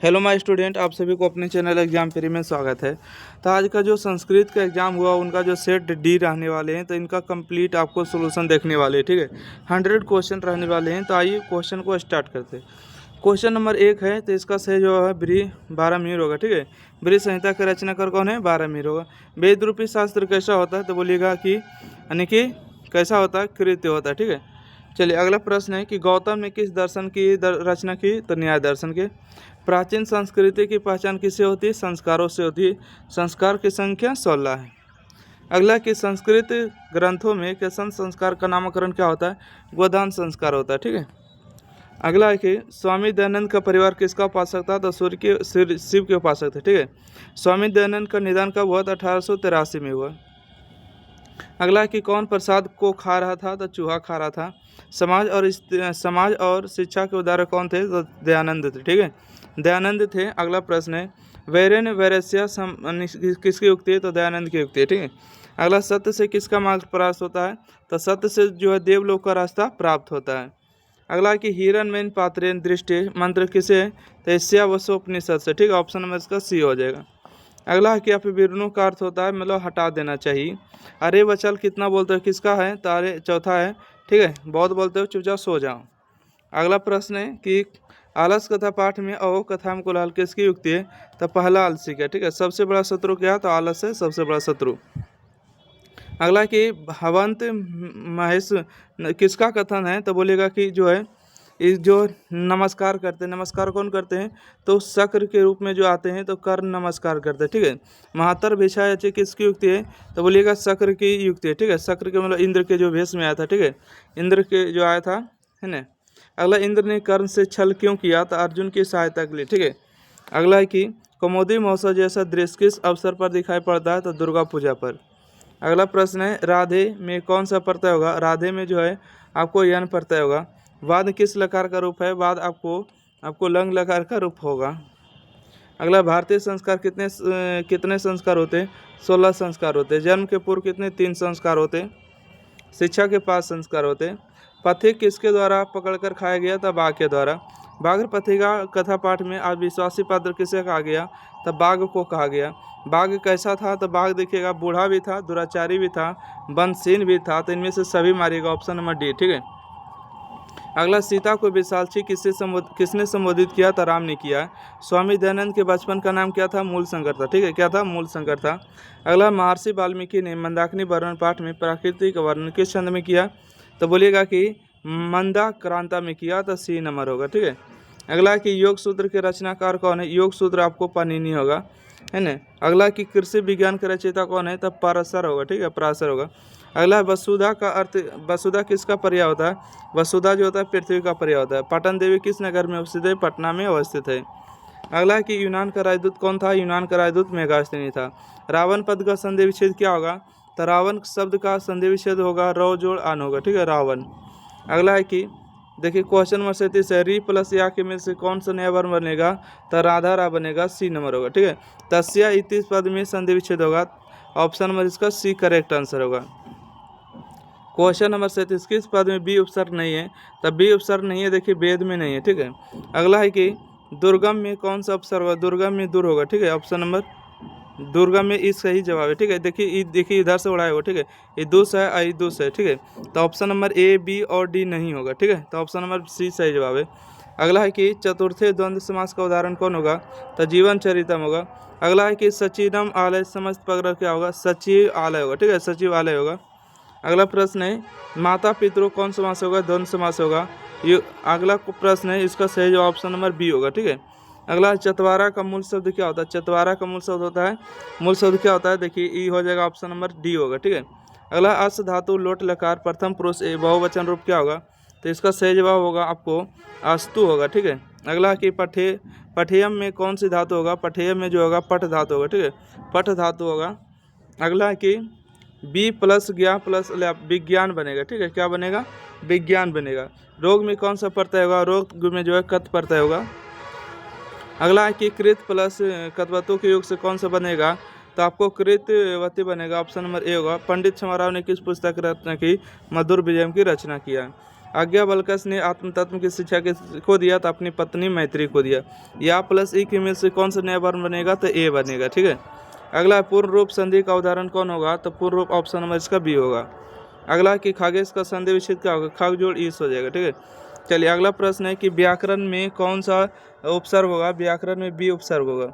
Hello my student, आप सभी को अपने चैनल एग्जाम फ्री में स्वागत है। तो आज का जो संस्कृत का एग्ज़ाम हुआ उनका जो सेट डी रहने वाले हैं, तो इनका कंप्लीट आपको सोल्यूशन देखने वाले हैं। ठीक है, 100 क्वेश्चन रहने वाले हैं। तो आइए क्वेश्चन को स्टार्ट करते हैं। क्वेश्चन नंबर 1 है, तो इसका सही जो है ब्री 12 मीर होगा। ठीक है, ब्री संहिता के रचनाकार कौन है? 12 मीर होगा। वेद रूपी शास्त्र कैसा होता है? तो बोलिएगा कि यानी कि कैसा होता है? कृत्य होता है। ठीक है, चलिए अगला प्रश्न है कि गौतम ने किस दर्शन की रचना की? तो न्याय दर्शन के। प्राचीन संस्कृति की पहचान किससे होती है? संस्कारों से होती है। संस्कार की संख्या 16 है। अगला कि संस्कृत ग्रंथों में कैसन संस्कार का नामकरण क्या होता है? गोदान संस्कार होता है। ठीक है, अगला है कि स्वामी दयानंद का परिवार किसका उपासक था? तो सूर्य के शिव के उपासक थे। ठीक है, स्वामी दयानंद का निधन कब हुआ? 1883 में हुआ। अगला कि कौन प्रसाद को खा रहा था? तो चूहा खा रहा था। समाज और शिक्षा के उदाहरण कौन थे? तो दयानंद थे। ठीक है, दयानंद थे। अगला प्रश्न है वैरेन वैरस्या किसकी युक्ति है? तो दयानंद की युक्ति है। ठीक है, अगला सत्य से किसका मार्ग प्राप्त होता है? तो सत्य से जो है देवलोक का रास्ता प्राप्त होता है। अगला कि हिरण्यमेन पात्रेन दृष्टि मंत्र किसे है? तो ईशावास्योपनिषद से। ठीक है, ऑप्शन नंबर इसका सी हो जाएगा। अगला है कि अपविरणु का अर्थ होता है मतलब हटा देना चाहिए। अरे बचल कितना बोलते हो? किसका है? तो अरे चौथा है। ठीक है, बहुत बोलते हो, चुपचाप सो जाओ। अगला प्रश्न है कि आलस कथा पाठ में अहो कथा में कुलाल किसकी युक्ति है? तो पहला आलसी का। ठीक है, सबसे बड़ा शत्रु क्या है? तो आलस है सबसे बड़ा शत्रु। अगला कि भवंत महेश किसका कथन है? तो बोलेगा कि जो है इस जो नमस्कार करते हैं, नमस्कार कौन करते हैं? तो शक्र के रूप में जो आते हैं तो कर्ण नमस्कार करते हैं। ठीक है, महातर भिषायची किसकी युक्ति है? तो बोलिएगा शक्र की युक्ति है। ठीक है, शक्र के मतलब इंद्र के जो भेष में आया था। ठीक है, इंद्र के जो आया था, है ना। अगला इंद्र ने कर्ण से छल क्यों किया? तो अर्जुन की सहायता के लिए। ठीक है, अगला है कि कौमुदी महोत्सव जैसा दृश्य किस अवसर पर दिखाई पड़ता है? तो दुर्गा पूजा पर। अगला प्रश्न है राधे में कौन सा प्रत्यय होगा? राधे में जो है आपको यन प्रत्यय होगा। वाद किस लकार का रूप है? वाद आपको लंग लकार का रूप होगा। अगला भारतीय संस्कार कितने संस्कार होते हैं? 16 संस्कार होते हैं। जन्म के पूर्व कितने? 3 संस्कार होते हैं। शिक्षा के 5 संस्कार होते हैं। पथिक किसके द्वारा पकड़कर खाया गया था? बाघ के द्वारा। बाघ पथिका कथा पाठ में अविश्वासी पात्र किसे कहा गया? तब बाघ को कहा गया। बाघ कैसा था? तो बाघ देखिएगा बूढ़ा भी था, दुराचारी भी था, वंशहीन भी था। तो इनमें से सभी मारिएगा, ऑप्शन नंबर डी। ठीक है, अगला सीता को विशालक्षी किसने संबोधित किया? था राम ने किया। स्वामी दयानंद के बचपन का नाम क्या था? मूल शंकर था। ठीक है, क्या था? मूल शंकर था। अगला महर्षि वाल्मीकि ने मंदाकिनी वर्णन पाठ में प्राकृतिक वर्णन किस छंद में किया? तो बोलिएगा कि मंदाक्रांता में किया। तो सी नंबर होगा। ठीक है, अगला कि योग सूत्र के रचनाकार कौन है? योग सूत्र आपको पाणिनि होगा, है ना। अगला कि कृषि विज्ञान के रचयिता कौन है? तब पराशर होगा। ठीक है, पराशर होगा। अगला वसुधा का अर्थ, वसुधा किसका पर्याय होता है? वसुधा जो होता है पृथ्वी का पर्याय होता है। पाटन देवी किस नगर में अवस्थित है? पटना में अवस्थित है। अगला है कि यूनान का राजदूत कौन था? यूनान का राजदूत मेगास्थनी था। रावण पद का संधि विच्छेद क्या होगा? तो रावण शब्द का संधि विच्छेद होगा रौ जोड़ आन होगा। ठीक है, रावण। अगला है कि देखिए क्वेश्चन नंबर 37 है री प्लस या के मिल से कौन सा नया वर्ण बनेगा? तो राधा रा बनेगा। सी नंबर होगा। ठीक है, तस्या इति पद में संधि विच्छेद होगा। ऑप्शन नंबर इसका सी करेक्ट आंसर होगा। क्वेश्चन नंबर 37 किस पद में बी उपसर्ग नहीं है? तब बी उपसर्ग नहीं है, देखिए वेद में नहीं है। ठीक है, अगला है कि दुर्गम में कौन सा उपसर्ग होगा? दुर्गम में दूर होगा। ठीक है, ऑप्शन नंबर दुर्गम में ई सही जवाब है। ठीक है, देखिए इधर से उड़ाए हो। ठीक है, ये दुस है, आई दुस है। ठीक है, तो ऑप्शन नंबर ए बी और डी नहीं होगा। ठीक है, तो ऑप्शन नंबर सी सही जवाब है। अगला है कि चतुर्थे द्वंद्व समास का उदाहरण कौन होगा? तो जीवन चरितम होगा। अगला है कि सचिनम आलय समस्त पगड़ क्या होगा? सचिव आलय होगा। ठीक है, सचिव आलय होगा। अगला प्रश्न है माता पितरों कौन समास होगा? द्वंद्व समास होगा। ये अगला प्रश्न है, इसका सही जवाब ऑप्शन नंबर बी होगा। ठीक है, अगला चतवारा का मूल शब्द क्या होता है? चतवारा का मूल शब्द होता है, मूल शब्द क्या होता है? देखिए ई हो जाएगा, ऑप्शन नंबर डी होगा। ठीक है, अगला अस धातु लोट लकार प्रथम पुरुष ए बहुवचन रूप क्या होगा? तो इसका सही जवाब होगा आपको अस्तु होगा। ठीक है, अगला कि पठेयम में कौन सी धातु होगा? पठेयम में जो होगा पठ धातु होगा। ठीक है, पठ धातु होगा। अगला कि बी प्लस ज्ञा प्लस विज्ञान बनेगा। ठीक है, क्या बनेगा? विज्ञान बनेगा। रोग में कौन सा प्रत्यय होगा? रोग में जो है कत प्रत्यय होगा। अगला है कि कृत प्लस कतवतु के योग से कौन सा बनेगा? तो आपको कृतवती बनेगा। ऑप्शन नंबर ए होगा। पंडित क्षमाराव ने किस पुस्तक की रचना की? मधुर विजयम की रचना किया। आज्ञावल्क्य ने आत्म तत्व की शिक्षा किसको दिया? तो अपनी पत्नी मैत्री को दिया। या प्लस ई की में से कौन सा नया वर्ण बनेगा? तो ए बनेगा। ठीक है। अगला पूर्ण रूप संधि का उदाहरण कौन होगा? तो पूर्ण रूप ऑप्शन नंबर इसका बी होगा। अगला कि खगेश का संधि विच्छेद क्या होगा? खग जोड़ ईस हो जाएगा। ठीक है। चलिए अगला प्रश्न है कि व्याकरण में कौन सा उपसर्ग होगा? व्याकरण में बी उपसर्ग होगा।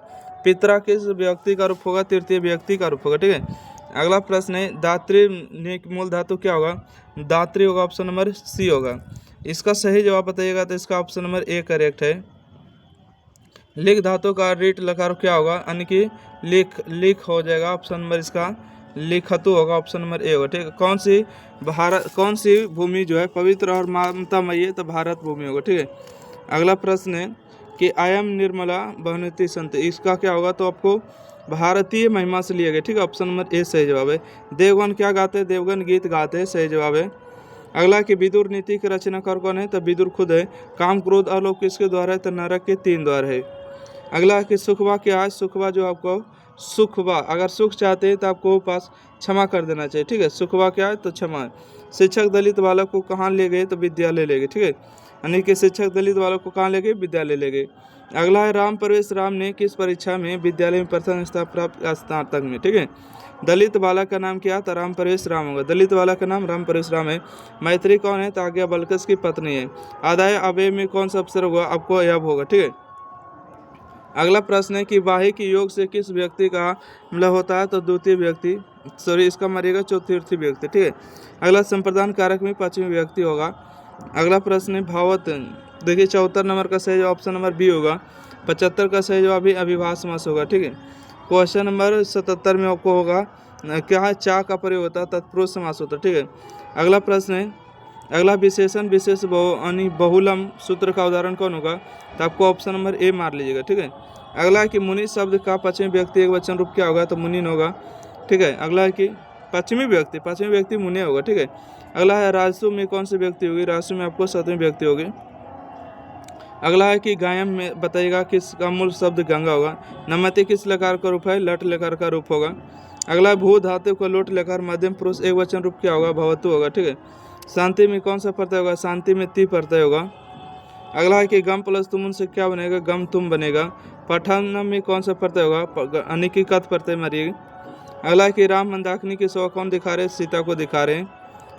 पितरा किस व्यक्ति का रूप होगा? तृतीय व्यक्ति का रूप होगा। ठीक है। अगला प्रश्न है दात्री ने मूल धातु क्या होगा? दात्री होगा। ऑप्शन नंबर सी होगा। इसका सही जवाब बताइएगा तो इसका ऑप्शन नंबर ए करेक्ट है। लिख धातु का रीट लकार क्या होगा? यानी कि लिख हो जाएगा। ऑप्शन नंबर इसका लिखतु होगा। ऑप्शन नंबर ए होगा। ठीक है। कौन सी भूमि जो है पवित्र और ममतामयी है? तो भारत भूमि होगा। ठीक है। अगला प्रश्न है कि अयम निर्मला बहनति संति, इसका क्या होगा? तो आपको भारतीय महिमा से लिया गया। ठीक है। ऑप्शन नंबर ए सही जवाब है। देवगन क्या गाते हैं? देवगन गीत गाते हैं। सही जवाब है। अगला कि विदुर नीति के रचनाकार कौन है? तो विदुर खुद है। काम क्रोध और लोभ किसके द्वारा है? तो नरक के 3 द्वार है। अगला कि सुखवा क्या है? सुखवा जो आपको सुखवा, अगर सुख चाहते हैं तो आपको पास क्षमा कर देना चाहिए। ठीक है। सुखवा क्या है? तो क्षमा है। शिक्षक दलित बालक को कहाँ ले गए? तो विद्यालय ले गए। ठीक है। यानी कि शिक्षक दलित बालक को कहाँ ले गए? विद्यालय ले गए। अगला है राम प्रवेश राम ने किस परीक्षा में विद्यालय में प्रथम स्थान प्राप्त? स्नातक में। ठीक है। दलित बालक का नाम क्या? तो राम प्रवेश राम होगा। दलित बालक का नाम राम प्रवेश राम है। मैत्री कौन है? तो आज्ञावल्क्य की पत्नी है। आदाय अव्यय में कौन सा अक्षर होगा? आपको यह होगा। ठीक है। अगला प्रश्न है कि वाहिक योग से किस व्यक्ति का मतलब होता है? तो द्वितीय व्यक्ति, सॉरी इसका मरेगा चतुर्थी व्यक्ति। ठीक है। अगला संप्रदान कारक में पांचवी व्यक्ति होगा। अगला प्रश्न है भावत, देखिए 74 नंबर का सही जवाब ऑप्शन नंबर बी होगा। 75 का सही जवाब भी अभिभाष समास होगा। ठीक है। क्वेश्चन नंबर 77 में आपको होगा क्या है? चा का प्रयोग होता है, तत्पुरुष समास होता है। ठीक है। अगला प्रश्न है अगला विशेषण विशेष बहुलम सूत्र का उदाहरण कौन होगा? तो आपको ऑप्शन नंबर ए मार लीजिएगा। ठीक है। अगला है कि मुनि शब्द का पश्चिमी व्यक्ति एक वचन रूप क्या होगा? तो मुनिन होगा। ठीक है। अगला है कि पश्चिमी व्यक्ति मुनि होगा। ठीक है। अगला है राजसु में कौन सी व्यक्ति होगी? राजसु में आपको सातवीं व्यक्ति होगी। अगला है कि गायम में बताइएगा किसका मूल शब्द गंगा होगा। नमति किस लकार का रूप है? लट लकार का रूप होगा। अगला भू धातु का लोट लकार मध्यम पुरुष एक वचन रूप क्या होगा? भवतु होगा। ठीक है। शांति में कौन सा प्रत्यय होगा? शांति में ती प्रत्यय होगा। अगला है कि गम प्लस तुम से क्या बनेगा? गम तुम बनेगा। पठन में कौन सा प्रत्यय होगा? अनिकिकत प्रत्यय मरिएगा। अगला है कि राम मंदाकिनी की शोभा कौन दिखा रहे? सीता को दिखा रहे हैं।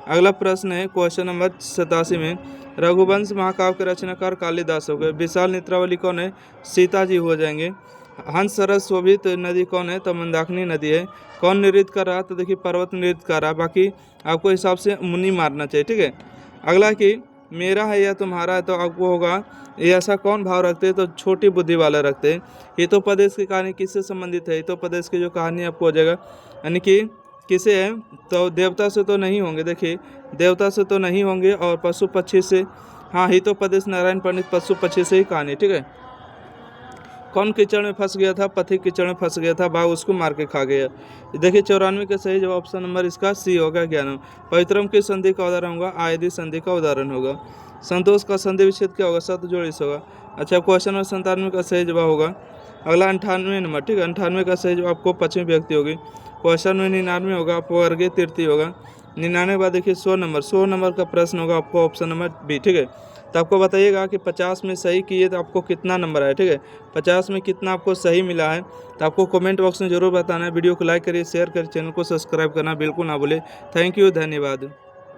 अगला प्रश्न है क्वेश्चन नंबर 87 में रघुवंश महाकाव्य के रचनाकार कालिदास हो गए। विशाल नेत्रावली कौन है? सीता जी हो जाएंगे। हंस सरस शोभित नदी कौन है? तो मंदाकिनी नदी है। कौन नृत्य कर रहा? तो देखिए पर्वत नृत्य कर रहा है। बाकी आपको हिसाब से मुनि मारना चाहिए। ठीक है। अगला कि मेरा है या तुम्हारा है, तो आपको होगा ये ऐसा कौन भाव रखते हैं? तो छोटी बुद्धि वाला रखते हैं। हितोपदेश की कहानी किससे संबंधित है? हितोपदेश की जो कहानी आपको हो जाएगा यानी कि किसे है? तो देवता से तो नहीं होंगे। देखिए देवता से तो नहीं होंगे और पशु पक्षी से। हाँ, हितोपदेश नारायण पंडित पशु पक्षी से ही कहानी। ठीक है। कौन कीचड़ में फंस गया था? पथिक कीचड़ में फंस गया था, बाघ उसको मार के खा गया। देखिए 94 का सही जवाब ऑप्शन नंबर इसका सी होगा। 11 पवित्रम की संधि का उदाहरण होगा? आयदी संधि का उदाहरण होगा। संतोष का संधि विच्छेद क्या होगा? शब्द जोड़ इस होगा। अच्छा क्वेश्चन नंबर 97 का सही जवाब होगा। अगला 98 नंबर। ठीक है। 98 का सही जवाब आपको पश्चिमी व्यक्ति होगी। क्वेश्चन में 99 होगा आपको वर्गीय तृतीय होगा। 99 के बाद देखिए 100 नंबर का प्रश्न होगा आपको ऑप्शन नंबर बी। ठीक है। तो आपको बताइएगा कि 50 में सही किए तो आपको कितना नंबर आया। ठीक है। 50 में कितना आपको सही मिला है तो आपको कमेंट बॉक्स में जरूर बताना है। वीडियो को लाइक करिए, शेयर करिए, चैनल को सब्सक्राइब करना बिल्कुल ना भूले। थैंक यू, धन्यवाद।